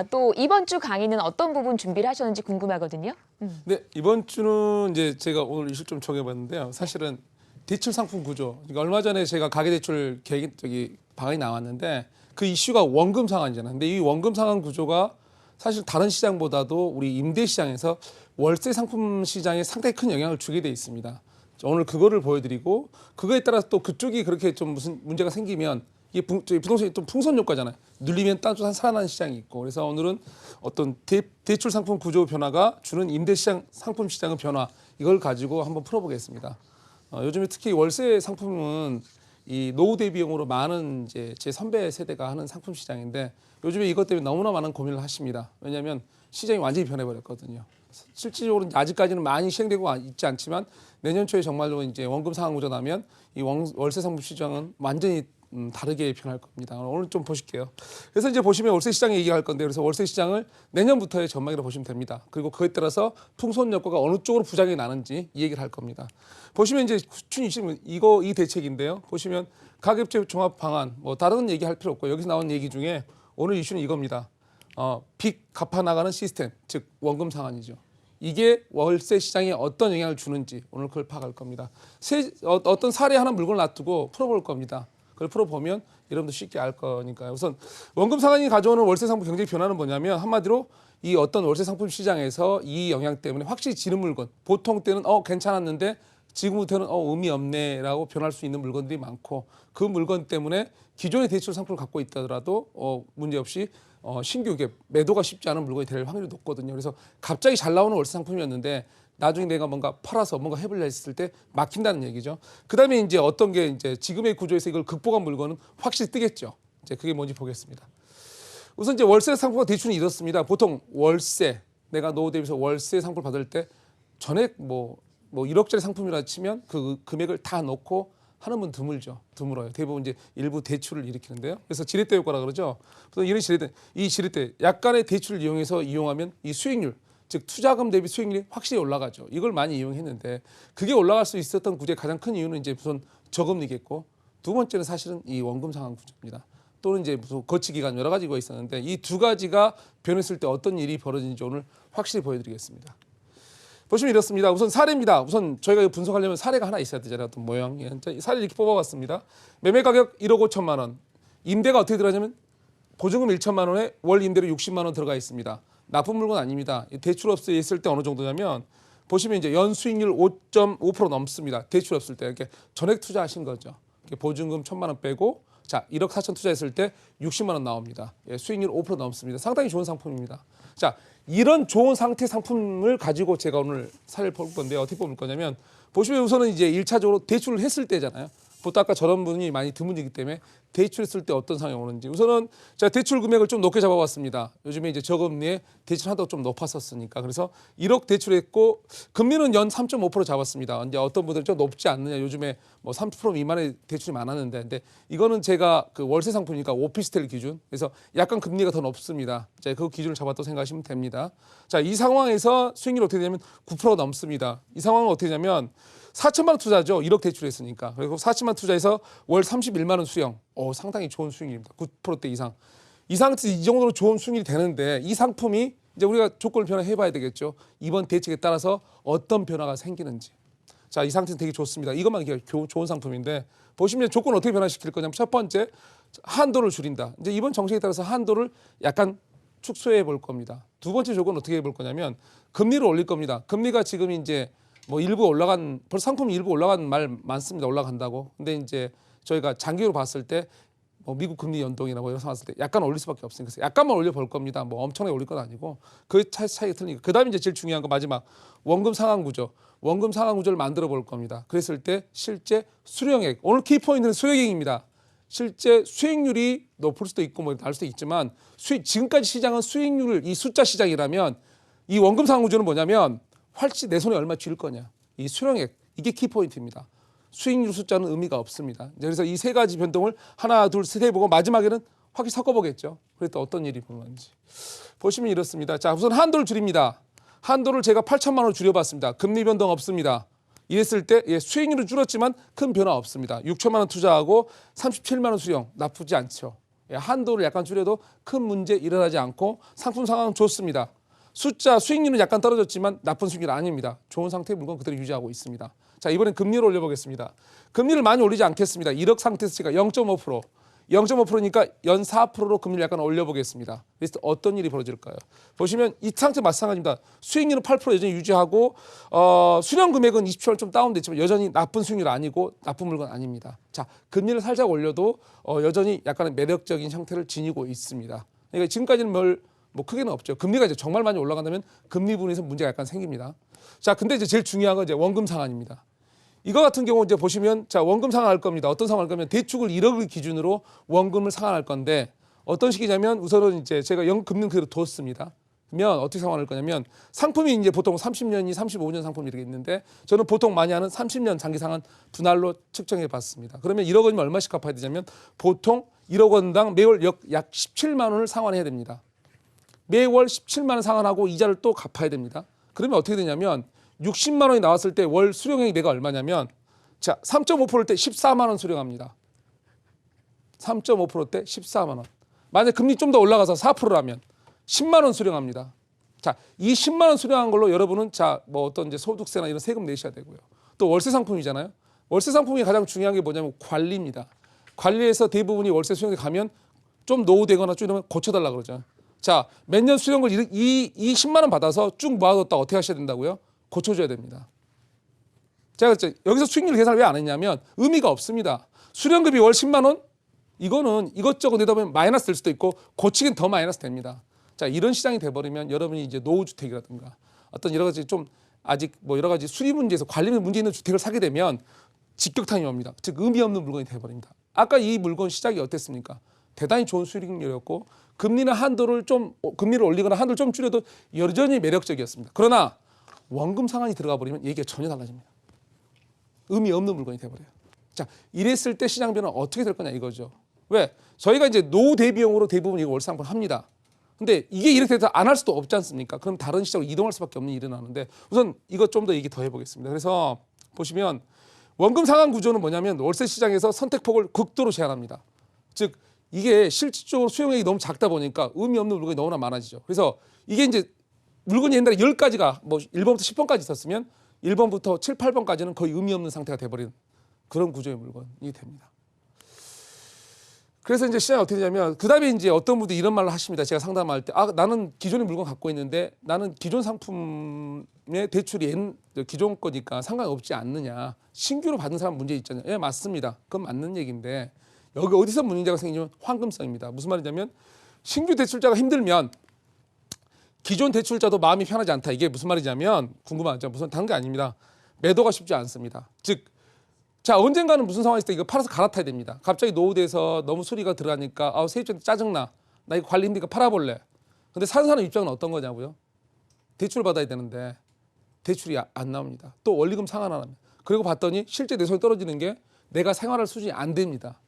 또 이번 주 강의는 어떤 부분 준비를 하셨는지 궁금하거든요. 네, 이번 주는 이제 제가 오늘 이슈 좀 정해봤는데요. 사실은 대출 상품 구조. 그러니까 얼마 전에 제가 가계대출 계획 방안이 나왔는데 그 이슈가 원금 상환이잖아요. 근데 이 원금 상환 구조가 사실 다른 시장보다도 우리 임대 시장에서 월세 상품 시장에 상당히 큰 영향을 주게 돼 있습니다. 오늘 그거를 보여드리고 그거에 따라서 또 그쪽이 그렇게 좀 무슨 문제가 생기면 이게 부동산이 또 풍선 효과잖아요. 눌리면 딴 쪽 살아나는 시장이 있고 그래서 오늘은 어떤 대출 상품 구조 변화가 주는 임대 시장 상품 시장의 변화 이걸 가지고 한번 풀어보겠습니다. 요즘에 특히 월세 상품은 이 노후 대비용으로 많은 이제 제 선배 세대가 하는 상품 시장인데 요즘에 이것 때문에 너무나 많은 고민을 하십니다. 왜냐하면 시장이 완전히 변해버렸거든요. 실질적으로 아직까지는 많이 시행되고 있지 않지만 내년 초에 정말로 이제 원금 상환 구조 나면 이 월세 상품 시장은 완전히 다르게 변할 겁니다. 오늘 좀 보실게요. 그래서 이제 보시면 월세 시장 얘기할 건데 그래서 월세 시장을 내년부터의 전망이라고 보시면 됩니다. 그리고 그에 따라서 풍선 효과가 어느 쪽으로 부작용이 나는지 이 얘기를 할 겁니다. 보시면 이제 춘이시면 이 대책인데요. 보시면 가계부채 종합 방안 뭐 다른 얘기 할 필요 없고 여기서 나온 얘기 중에 오늘 이슈는 이겁니다. 빚 갚아 나가는 시스템, 즉 원금 상환이죠. 이게 월세 시장에 어떤 영향을 주는지 오늘 그걸 파악할 겁니다. 어떤 사례 하나 물건을 놔두고 풀어볼 겁니다. 그걸 풀어보면 여러분도 쉽게 알 거니까요. 우선 원금 상환이 가져오는 월세 상품 경제 변화는 뭐냐면 한마디로 이 어떤 월세 상품 시장에서 이 영향 때문에 확실히 지른 물건, 보통 때는 괜찮았는데 지금부터는 의미 없네라고 변할 수 있는 물건들이 많고 그 물건 때문에 기존의 대출 상품을 갖고 있다더라도 문제없이 신규 매도가 쉽지 않은 물건이 될 확률이 높거든요. 그래서 갑자기 잘 나오는 월세 상품이었는데 나중에 내가 뭔가 팔아서 뭔가 해보려 했을 때 막힌다는 얘기죠. 그다음에 이제 어떤 게 이제 지금의 구조에서 이걸 극복한 물건은 확실히 뜨겠죠. 이제 그게 뭔지 보겠습니다. 우선 이제 월세 상품과 대출은 이렇습니다. 보통 월세 내가 노후 대비해서 월세 상품을 받을 때 전액 뭐 1억짜리 상품이라 치면 그 금액을 다 넣고 하는 분 드물어요. 대부분 이제 일부 대출을 일으키는데요. 그래서 지렛대 효과라 그러죠. 그래서 이런 지렛대 약간의 대출을 이용하면 이 수익률 즉 투자금 대비 수익률이 확실히 올라가죠. 이걸 많이 이용했는데 그게 올라갈 수 있었던 구조의 가장 큰 이유는 이제 우선 저금리겠고 두 번째는 사실은 이 원금 상환 구조입니다. 또는 이제 무슨 거치 기간 여러 가지가 있었는데 이 두 가지가 변했을 때 어떤 일이 벌어지는지 오늘 확실히 보여드리겠습니다. 보시면 이렇습니다. 우선 사례입니다. 우선 저희가 분석하려면 사례가 하나 있어야 되잖아요. 어떤 모양. 사례를 이렇게 뽑아봤습니다. 매매 가격 1억 5천만 원. 임대가 어떻게 들어가냐면 보증금 1천만 원에 월 임대료 60만 원 들어가 있습니다. 나쁜 물건 아닙니다. 대출 없을 때 있을 때 어느 정도냐면 보시면 이제 연수익률 5.5% 넘습니다. 대출 없을 때 이렇게 전액 투자하신 거죠. 보증금 1천만 원 빼고 자 1억 4천 투자했을 때 60만 원 나옵니다. 수익률 5% 넘습니다. 상당히 좋은 상품입니다. 자 이런 좋은 상태 상품을 가지고 제가 오늘 사례를 볼 건데 어떻게 뽑을 거냐면 보시면 우선은 이제 1차적으로 대출을 했을 때잖아요. 보통 아까 저런 분이 많이 드문이기 때문에 대출했을 때 어떤 상황이 오는지 우선은 제가 대출 금액을 좀 높게 잡아봤습니다. 요즘에 이제 저금리에 대출하다가 좀 높았었으니까 그래서 1억 대출했고 금리는 연 3.5% 잡았습니다. 이제 어떤 분들은 좀 높지 않느냐 요즘에 뭐 30% 미만의 대출이 많았는데 근데 이거는 제가 그 월세 상품이니까 오피스텔 기준 그래서 약간 금리가 더 높습니다. 자, 그 기준을 잡았다고 생각하시면 됩니다. 자, 이 상황에서 수익률이 어떻게 되냐면 9% 넘습니다. 이 상황은 어떻게 되냐면 4천만 원 투자죠. 1억 대출했으니까. 그리고 4천만 원 투자해서 월 31만 원 수령. 상당히 좋은 수익률입니다. 9%대 이상. 이 상태에서 이 정도로 좋은 수익률이 되는데 이 상품이 이제 우리가 조건을 변화해 봐야 되겠죠. 이번 대책에 따라서 어떤 변화가 생기는지. 자, 이 상태는 되게 좋습니다. 이것만 좋은 상품인데 보시면 조건을 어떻게 변화시킬 거냐면 첫 번째 한도를 줄인다. 이제 이번 정책에 따라서 한도를 약간 축소해 볼 겁니다. 두 번째 조건은 어떻게 해볼 거냐면 금리를 올릴 겁니다. 금리가 지금 이제 뭐 벌써 상품 일부 올라간 말 많습니다. 올라간다고. 근데 이제 저희가 장기로 봤을 때 뭐 미국 금리 연동이나 뭐 이런 상황 봤을 때 약간 올릴 수밖에 없으니까 그래서 약간만 올려 볼 겁니다. 뭐 엄청나게 올릴 건 아니고 그 차이가 틀리니까. 그다음에 이제 제일 중요한 거 마지막 원금 상환 구조. 원금 상환 구조를 만들어 볼 겁니다. 그랬을 때 실제 수령액. 오늘 키포인트는 수령액입니다. 실제 수익률이 높을 수도 있고 뭐 다를 수도 있지만 지금까지 시장은 수익률 이 숫자 시장이라면 이 원금 상환 구조는 뭐냐면 훨씬 내 손에 얼마 쥘 거냐. 이 수령액 이게 키포인트입니다. 수익률 숫자는 의미가 없습니다. 그래서 이 세 가지 변동을 하나, 둘, 셋 해보고 마지막에는 확실히 섞어보겠죠. 그랬더니 어떤 일이 벌어지는지. 보시면 이렇습니다. 자, 우선 한도를 줄입니다. 한도를 제가 8천만 원으로 줄여봤습니다. 금리 변동 없습니다. 이랬을 때 수익률은 줄었지만 큰 변화 없습니다. 6천만 원 투자하고 37만 원 수령 나쁘지 않죠. 한도를 약간 줄여도 큰 문제 일어나지 않고 상품 상황은 좋습니다. 숫자 수익률은 약간 떨어졌지만 나쁜 수익률 아닙니다. 좋은 상태의 물건 그대로 유지하고 있습니다. 자, 이번엔 금리를 올려보겠습니다. 금리를 많이 올리지 않겠습니다. 1억 상태에서 제가 0.5%, 0.5%니까 연 4%로 금리를 약간 올려보겠습니다. 그래서 어떤 일이 벌어질까요? 보시면 이 상태 마찬가지입니다. 수익률은 8% 여전히 유지하고 수령 금액은 27월 좀 다운됐지만 여전히 나쁜 수익률 아니고 나쁜 물건 아닙니다. 자, 금리를 살짝 올려도 여전히 약간의 매력적인 형태를 지니고 있습니다. 그러니까 지금까지는 뭐 크게는 없죠. 금리가 이제 정말 많이 올라간다면 금리 부분에서 문제가 약간 생깁니다. 자, 근데 이제 제일 중요한 건 이제 원금 상환입니다. 이거 같은 경우 이제 보시면 자, 원금 상환할 겁니다. 어떤 상환할 거면 대축을 1억을 기준으로 원금을 상환할 건데 어떤 식이냐면 우선은 이제 제가 연금은 그대로 뒀습니다. 그러면 어떻게 상환할 거냐면 상품이 이제 보통 30년이 35년 상품이 이렇게 있는데 저는 보통 많이 하는 30년 장기 상환 분할로 측정해 봤습니다. 그러면 1억 원이면 얼마씩 갚아야 되냐면 보통 1억 원당 매월 약 17만 원을 상환해야 됩니다. 매월 17만 원 상환하고 이자를 또 갚아야 됩니다. 그러면 어떻게 되냐면 60만 원이 나왔을 때 월 수령액이 내가 얼마냐면 자, 3.5%때 14만 원 수령합니다. 3.5%때 14만 원. 만약 금리 좀 더 올라가서 4%라면 10만 원 수령합니다. 자, 이 10만 원 수령한 걸로 여러분은 자, 뭐 어떤 이제 소득세나 이런 세금 내셔야 되고요. 또 월세 상품이잖아요. 월세 상품이 가장 중요한 게 뭐냐면 관리입니다. 관리에서 대부분이 월세 수령에 가면 좀 노후되거나 좀 이러면 고쳐달라 그러죠. 자, 몇 년 수령을 이 10만 원 받아서 쭉 모아뒀다 어떻게 하셔야 된다고요? 고쳐줘야 됩니다. 제가 여기서 수익률 계산을 왜 안 했냐면 의미가 없습니다. 수령급이 월 10만 원? 이거는 이것저것 내다 보면 마이너스 될 수도 있고 고치긴 더 마이너스 됩니다. 자, 이런 시장이 돼버리면 여러분이 이제 노후주택이라든가 어떤 여러 가지 좀 아직 뭐 여러 가지 수리 문제에서 관리 문제 있는 주택을 사게 되면 직격탄이 옵니다. 즉 의미 없는 물건이 돼버립니다. 아까 이 물건 시작이 어땠습니까? 대단히 좋은 수익률이었고 금리나 한도를 좀 금리를 올리거나 한도를 좀 줄여도 여전히 매력적이었습니다. 그러나 원금 상환이 들어가 버리면 얘기가 전혀 달라집니다. 의미 없는 물건이 돼버려요. 자, 이랬을 때 시장 변화는 어떻게 될 거냐 이거죠. 왜? 저희가 이제 노후 대비용으로 대부분 이거 월세상품 합니다. 근데 이게 이렇게 돼서 안 할 수도 없지 않습니까? 그럼 다른 시장으로 이동할 수밖에 없는 일이 일어나는데 우선 이것 좀 더 얘기 더 해보겠습니다. 그래서 보시면 원금 상환 구조는 뭐냐면 월세 시장에서 선택폭을 극도로 제한합니다. 즉 이게 실질적으로 수용액이 너무 작다 보니까 의미 없는 물건이 너무나 많아지죠. 그래서 이게 이제 물건이 옛날에 10가지가 뭐 1번부터 10번까지 있었으면 1번부터 7, 8번까지는 거의 의미 없는 상태가 돼버리는 그런 구조의 물건이 됩니다. 그래서 이제 시장이 어떻게 되냐면 그 다음에 이제 어떤 분들이 이런 말을 하십니다. 제가 상담할 때 나는 기존의 물건 갖고 있는데 나는 기존 상품의 대출이 기존 거니까 상관이 없지 않느냐. 신규로 받은 사람 문제 있잖아요. 예, 맞습니다. 그건 맞는 얘기인데 여기 어디서 문제가 생기냐면 황금성입니다. 무슨 말이냐면 신규 대출자가 힘들면 기존 대출자도 마음이 편하지 않다. 이게 무슨 말이냐면 궁금하죠. 무슨 다른 게 아닙니다. 매도가 쉽지 않습니다. 즉 자, 언젠가는 무슨 상황이 있을 때 이거 팔아서 갈아타야 됩니다. 갑자기 노후돼서 너무 수리가 들어가니까 세입자한테 짜증나. 나 이거 관리 힘드니까 팔아볼래. 근데 사는 사람 입장은 어떤 거냐고요? 대출을 받아야 되는데 대출이 안 나옵니다. 또 원리금 상환하면. 그리고 봤더니 실제 내손이 떨어지는 게 내가 생활할 수준이 안 됩니다.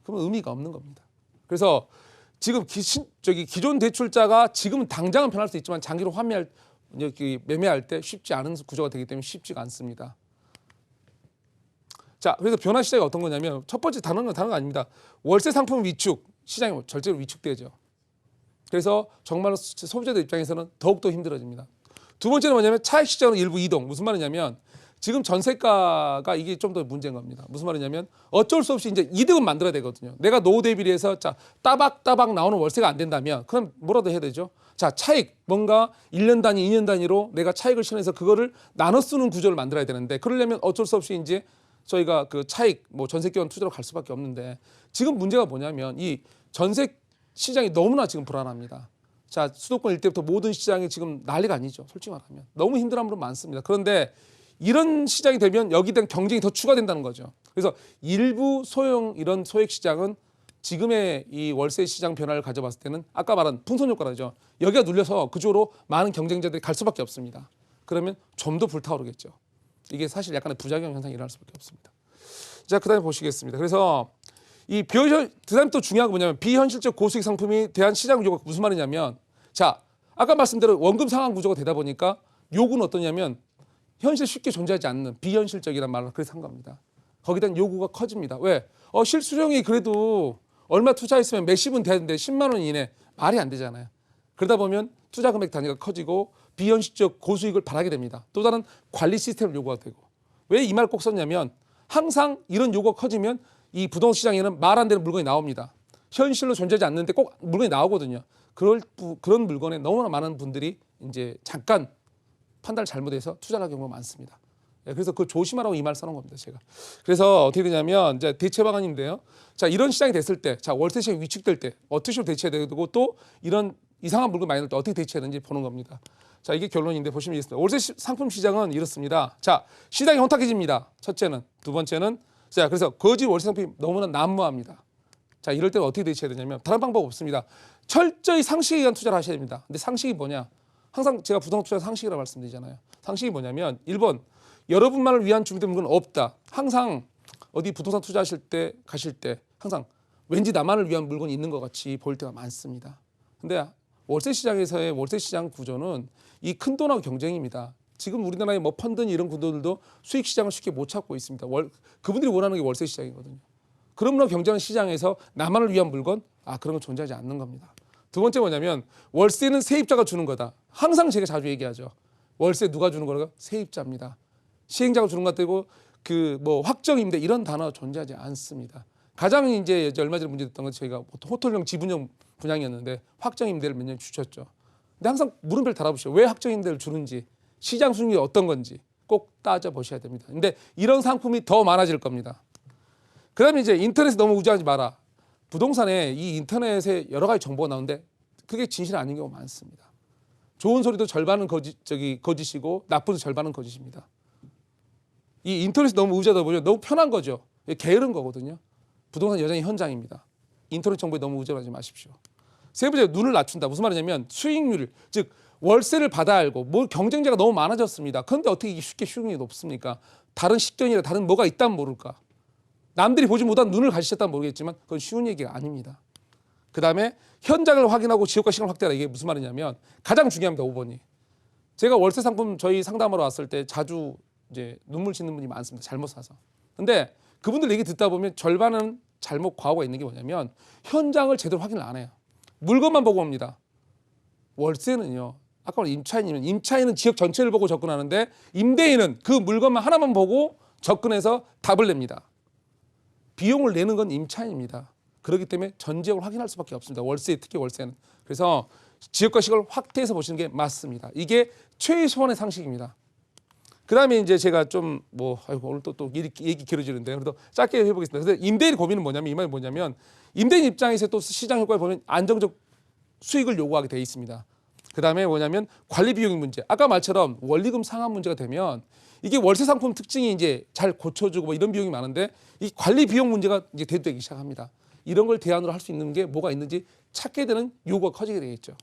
그러면 의미가 없는 겁니다. 그래서 지금 기존 대출자가 지금은 당장은 편할 수 있지만 장기로 매매할 때 쉽지 않은 구조가 되기 때문에 쉽지가 않습니다. 자, 그래서 변화 시장이 어떤 거냐면 첫 번째 다른 건 아닙니다. 월세 상품 위축, 시장이 절대로 위축되죠. 그래서 정말 소비자들 입장에서는 더욱더 힘들어집니다. 두 번째는 뭐냐면 차익 시장으로 일부 이동. 무슨 말이냐면 지금 전세가가 이게 좀 더 문제인 겁니다. 무슨 말이냐면 어쩔 수 없이 이제 이득은 만들어야 되거든요. 내가 노후 대비를 해서 자, 따박따박 나오는 월세가 안 된다면 그럼 뭐라도 해야 되죠. 자, 차익 뭔가 1년 단위, 2년 단위로 내가 차익을 실현해서 그거를 나눠 쓰는 구조를 만들어야 되는데 그러려면 어쩔 수 없이 이제 저희가 그 차익 뭐 전세기원 투자로 갈 수밖에 없는데 지금 문제가 뭐냐면 이 전세 시장이 너무나 지금 불안합니다. 자, 수도권 일대부터 모든 시장이 지금 난리가 아니죠. 솔직히 말하면 너무 힘들어하는 분 많습니다. 그런데 이런 시장이 되면 여기에 대한 경쟁이 더 추가된다는 거죠. 그래서 일부 이런 소액 시장은 지금의 이 월세 시장 변화를 가져봤을 때는 아까 말한 풍선 효과라죠. 여기가 눌려서 그쪽으로 많은 경쟁자들이 갈 수밖에 없습니다. 그러면 좀 더 불타오르겠죠. 이게 사실 약간의 부작용 현상이 일어날 수밖에 없습니다. 자, 그다음에 보시겠습니다. 그래서 그다음에 또 중요한 건 뭐냐면 비현실적 고수익 상품에 대한 시장 구조가 무슨 말이냐면 자, 아까 말씀대로 원금 상환 구조가 되다 보니까 요구는 어떠냐면 현실 쉽게 존재하지 않는 비현실적이란 말을 그래서 한 겁니다. 거기에 대한 요구가 커집니다. 왜? 실수령이 그래도 얼마 투자했으면 몇십은 돼야 되는데 10만 원 이내 말이 안 되잖아요. 그러다 보면 투자 금액 단위가 커지고 비현실적 고수익을 바라게 됩니다. 또 다른 관리 시스템을 요구가 되고. 왜 이 말 꼭 썼냐면 항상 이런 요구가 커지면 이 부동산 시장에는 말 안 되는 물건이 나옵니다. 현실로 존재하지 않는데 꼭 물건이 나오거든요. 그런 물건에 너무나 많은 분들이 이제 잠깐 판단을 잘못해서 투자를 하는 경우가 많습니다. 그래서 그거 조심하라고 이 말 써놓은 겁니다, 제가. 그래서 어떻게 되냐면 이제 대체 방안인데요. 자, 이런 시장이 됐을 때, 자, 월세 시장이 위축될 때 어떻게 식으로 대처해야 되고 또 이런 이상한 물건 많이 나올 때 어떻게 대처해야 되는지 보는 겁니다. 자, 이게 결론인데 보시면 이겠습니다. 월세 상품 시장은 이렇습니다. 자, 시장이 혼탁해집니다. 첫째는. 두 번째는 자, 그래서 거짓 월세 상품이 너무나 난무합니다. 자, 이럴 때 어떻게 대처해야 되냐면 다른 방법 없습니다. 철저히 상식에 의한 투자를 하셔야 됩니다. 근데 상식이 뭐냐? 항상 제가 부동산 투자 상식이라고 말씀드리잖아요. 상식이 뭐냐면 1번 여러분만을 위한 준비된 물건은 없다. 항상 어디 부동산 투자하실 때 가실 때 항상 왠지 나만을 위한 물건이 있는 것 같이 보일 때가 많습니다. 근데 월세 시장에서의 월세 시장 구조는 이 큰 돈하고 경쟁입니다. 지금 우리나라의 뭐 펀드니 이런 구도들도 수익 시장을 쉽게 못 찾고 있습니다. 그분들이 원하는 게 월세 시장이거든요. 그러므로 경쟁하는 시장에서 나만을 위한 물건 그런 건 존재하지 않는 겁니다. 두 번째 뭐냐면 월세는 세입자가 주는 거다. 항상 제가 자주 얘기하죠. 월세 누가 주는 거라고? 세입자입니다. 시행자가 주는 것 같고 그 뭐 확정임대 이런 단어 존재하지 않습니다. 가장 이제 얼마 전에 문제됐던 건 저희가 호텔형 지분형 분양이었는데 확정임대를 몇 년 주셨죠. 근데 항상 물음표를 달아보시죠. 왜 확정임대를 주는지 시장 수익률이 어떤 건지 꼭 따져보셔야 됩니다. 근데 이런 상품이 더 많아질 겁니다. 그다음에 이제 인터넷에 너무 의존하지 마라. 부동산에 이 인터넷에 여러 가지 정보가 나오는데 그게 진실 아닌 경우가 많습니다. 좋은 소리도 절반은 거짓이고 나쁜 절반은 거짓입니다. 이 인터넷에 너무 의존하다 보면 너무 편한 거죠. 게으른 거거든요. 부동산 여전히 현장입니다. 인터넷 정보에 너무 의존하지 마십시오. 세 번째, 눈을 낮춘다. 무슨 말이냐면 수익률, 즉 월세를 받아 알고 뭐 경쟁자가 너무 많아졌습니다. 그런데 어떻게 쉽게 수익률이 높습니까? 다른 식견이나 다른 뭐가 있다면 모를까? 남들이 보지 못한 눈을 가지셨다면 모르겠지만 그건 쉬운 얘기가 아닙니다. 그다음에 현장을 확인하고 지역과 시간을 확대하라. 이게 무슨 말이냐면 가장 중요합니다. 5번이. 제가 월세 상품 저희 상담하러 왔을 때 자주 이제 눈물 짓는 분이 많습니다. 잘못 사서. 근데 그분들 얘기 듣다 보면 절반은 잘못 과오가 있는 게 뭐냐면 현장을 제대로 확인을 안 해요. 물건만 보고 옵니다. 월세는요. 아까 말한 임차인은 지역 전체를 보고 접근하는데 임대인은 그 물건만 하나만 보고 접근해서 답을 냅니다. 비용을 내는 건 임차인입니다. 그렇기 때문에 전 지역을 확인할 수밖에 없습니다. 월세, 특히 월세는. 그래서 지역과 시각을 확대해서 보시는 게 맞습니다. 이게 최소한의 상식입니다. 그다음에 이제 제가 좀 오늘 또 얘기 길어지는데 그래도 짧게 해보겠습니다. 그래서 임대인 고민은 뭐냐면 이 말이 뭐냐면 임대인 입장에서 또 시장 효과를 보면 안정적 수익을 요구하게 돼 있습니다. 그다음에 뭐냐면 관리 비용 문제. 아까 말처럼 원리금 상환 문제가 되면 이게 월세 상품 특징이 이제 잘 고쳐주고 뭐 이런 비용이 많은데 이 관리 비용 문제가 이제 대두되기 시작합니다. 이런 걸 대안으로 할 수 있는 게 뭐가 있는지 찾게 되는 요구가 커지게 되겠죠.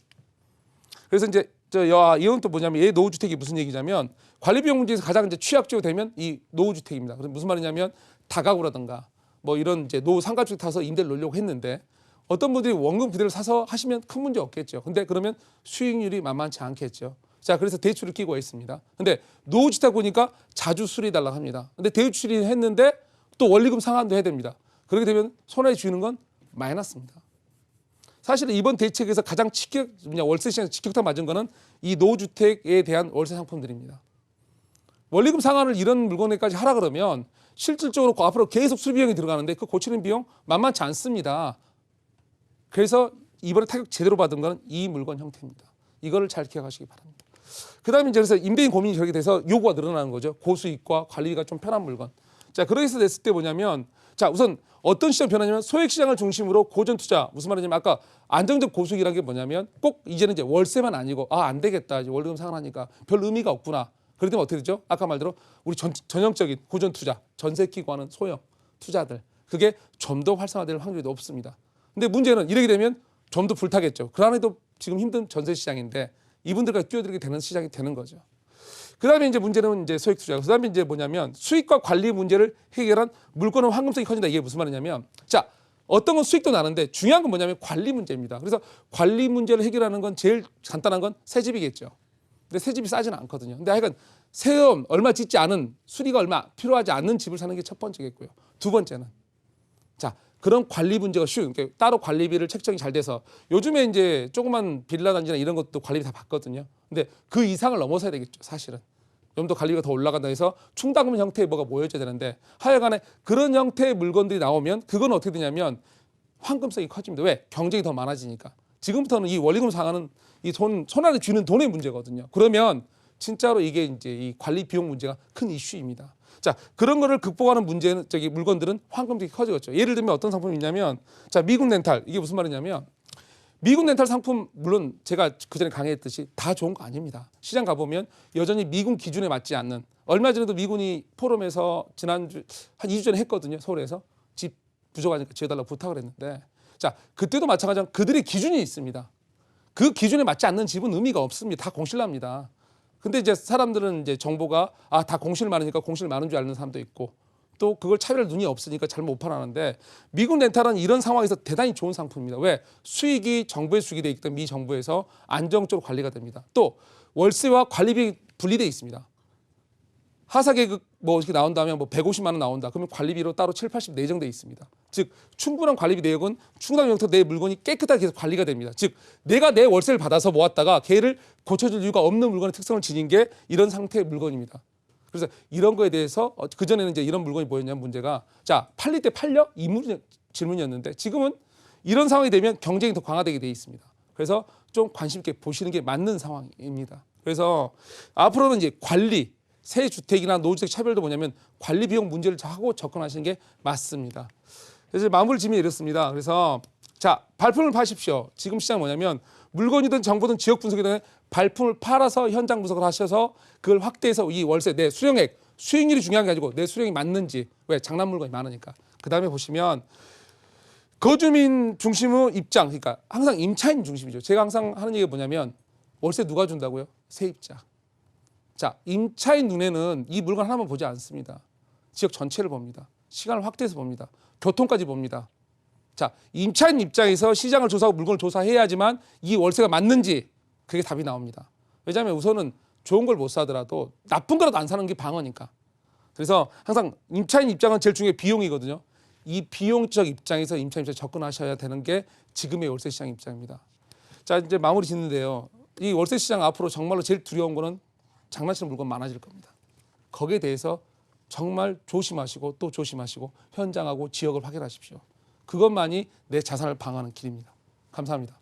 그래서 이제 이건 또 뭐냐면 얘 노후주택이 무슨 얘기냐면 관리 비용 문제에서 가장 이제 취약지가 되면 이 노후주택입니다. 그래서 무슨 말이냐면 다가구라든가 뭐 이런 이제 노후 상가주택 타서 임대를 놓으려고 했는데 어떤 분들이 원금 그대로 사서 하시면 큰 문제 없겠죠. 근데 그러면 수익률이 만만치 않겠죠. 자, 그래서 대출을 끼고 있습니다. 근데 노후주택 보니까 자주 수리해달라고 합니다. 근데 대출 수리했는데 또 원리금 상환도 해야 됩니다. 그렇게 되면 손해 주는 건 마이너스입니다. 사실은 이번 대책에서 가장 월세 시장에서 직격탄 맞은 거는 이 노후주택에 대한 월세 상품들입니다. 원리금 상환을 이런 물건에까지 하라 그러면 실질적으로 앞으로 계속 수리 비용이 들어가는데 그 고치는 비용 만만치 않습니다. 그래서 이번에 타격 제대로 받은 거는 이 물건 형태입니다. 이거를 잘 기억하시기 바랍니다. 그다음에 이제 그래서 임대인 고민이 저렇게 돼서 요구가 늘어나는 거죠. 고수익과 관리가 좀 편한 물건. 자, 그렇게 해서 됐을 때 뭐냐면 자, 우선 어떤 시장 변화냐면 소액 시장을 중심으로 고전 투자. 무슨 말이냐면 아까 안정적 고수익이라는 게 뭐냐면 꼭 이제는 이제 월세만 아니고 안 되겠다. 이제 월급 상환하니까 별 의미가 없구나. 그럴 때면 어떻게 되죠? 아까 말대로 우리 전형적인 고전 투자, 전세 끼고 하는 소형 투자들. 그게 좀 더 활성화될 확률이 높습니다. 근데 문제는 이렇게 되면 좀 더 불타겠죠. 그 안에도 지금 힘든 전세 시장인데 이분들과 뛰어들게 되는 시장이 되는 거죠. 그다음에 이제 문제는 이제 소액 투자. 그다음에 이제 뭐냐면 수익과 관리 문제를 해결한 물건은 황금성이 커진다. 이게 무슨 말이냐면 자, 어떤 건 수익도 나는데 중요한 건 뭐냐면 관리 문제입니다. 그래서 관리 문제를 해결하는 건 제일 간단한 건 새집이겠죠. 근데 새집이 싸지는 않거든요. 근데 하여간 세금 얼마 짓지 않은 수리가 얼마 필요하지 않는 집을 사는 게 첫 번째겠고요. 두 번째는 자, 그런 관리 문제가 쉬운, 그러니까 따로 관리비를 책정이 잘 돼서 요즘에 이제 조그만 빌라 단지나 이런 것도 관리비 다 받거든요. 근데 그 이상을 넘어서야 되겠죠, 사실은. 좀 더 관리비가 더 올라간다 해서 충당금 형태의 뭐가 모여져야 되는데 하여간에 그런 형태의 물건들이 나오면 그건 어떻게 되냐면 황금성이 커집니다. 왜? 경쟁이 더 많아지니까. 지금부터는 이 원리금 상한은 이 손안에 쥐는 돈의 문제거든요. 그러면 진짜로 이게 이제 이 관리 비용 문제가 큰 이슈입니다. 자, 그런 거를 극복하는 문제는 물건들은 황금성이 커지겠죠. 예를 들면 어떤 상품이 있냐면 자, 미국 렌탈. 이게 무슨 말이냐면 미국 렌탈 상품 물론 제가 그전에 강의했듯이 다 좋은 거 아닙니다. 시장 가보면 여전히 미국 기준에 맞지 않는 얼마 전에도 미군이 포럼에서 지난주 한 2주 전에 했거든요. 서울에서 집 부족하니까 지어달라고 부탁을 했는데 자, 그때도 마찬가지로 그들의 기준이 있습니다. 그 기준에 맞지 않는 집은 의미가 없습니다. 다 공실납니다. 근데 이제 사람들은 이제 정보가 다 공실 많으니까 공실 많은 줄 아는 사람도 있고 또 그걸 차별할 눈이 없으니까 잘못 못 팔아하는데 미국 렌탈은 이런 상황에서 대단히 좋은 상품입니다. 왜? 수익이 정부의 수익이 되어 있기 때문에 미 정부에서 안정적으로 관리가 됩니다. 또 월세와 관리비 분리되어 있습니다. 하사 계급 뭐 이렇게 나온다면 뭐 150만 원 나온다. 그러면 관리비로 따로 7, 80 내정돼 있습니다. 즉 충분한 관리비 내역은 충당금 형태로 내 물건이 깨끗하게 계속 관리가 됩니다. 즉 내가 내 월세를 받아서 모았다가 걔를 고쳐줄 이유가 없는 물건의 특성을 지닌 게 이런 상태의 물건입니다. 그래서 이런 거에 대해서 그전에는 이제 이런 물건이 뭐였냐면 문제가 자 팔릴 때 팔려? 이 질문이었는데 지금은 이런 상황이 되면 경쟁이 더 강화되게 돼 있습니다. 그래서 좀 관심 있게 보시는 게 맞는 상황입니다. 그래서 앞으로는 이제 관리 새 주택이나 노후주택 차별도 뭐냐면 관리 비용 문제를 하고 접근하시는 게 맞습니다. 그래서 마무리 지면 이렇습니다. 그래서 자 발품을 파십시오. 지금 시장 뭐냐면 물건이든 정보든 지역 분석이든 발품을 팔아서 현장 분석을 하셔서 그걸 확대해서 이 월세 내 수령액 수익률이 중요한 게 아니고 내 수령이 맞는지 왜 장난 물건이 많으니까 그 다음에 보시면 거주민 중심의 입장 그러니까 항상 임차인 중심이죠. 제가 항상 하는 얘기가 뭐냐면 월세 누가 준다고요? 세입자. 자, 임차인 눈에는 이 물건 하나만 보지 않습니다. 지역 전체를 봅니다. 시간을 확대해서 봅니다. 교통까지 봅니다. 자, 임차인 입장에서 시장을 조사하고 물건을 조사해야지만 이 월세가 맞는지 그게 답이 나옵니다. 왜냐하면 우선은 좋은 걸 못 사더라도 나쁜 거라도 안 사는 게 방어니까. 그래서 항상 임차인 입장은 제일 중요한 비용이거든요. 이 비용적 입장에서 임차인 입장에 접근하셔야 되는 게 지금의 월세 시장 입장입니다. 자, 이제 마무리 짓는데요. 이 월세 시장 앞으로 정말로 제일 두려운 거는 장난치는 물건 많아질 겁니다. 거기에 대해서 정말 조심하시고 또 조심하시고 현장하고 지역을 확인하십시오. 그것만이 내 자산을 방어하는 길입니다. 감사합니다.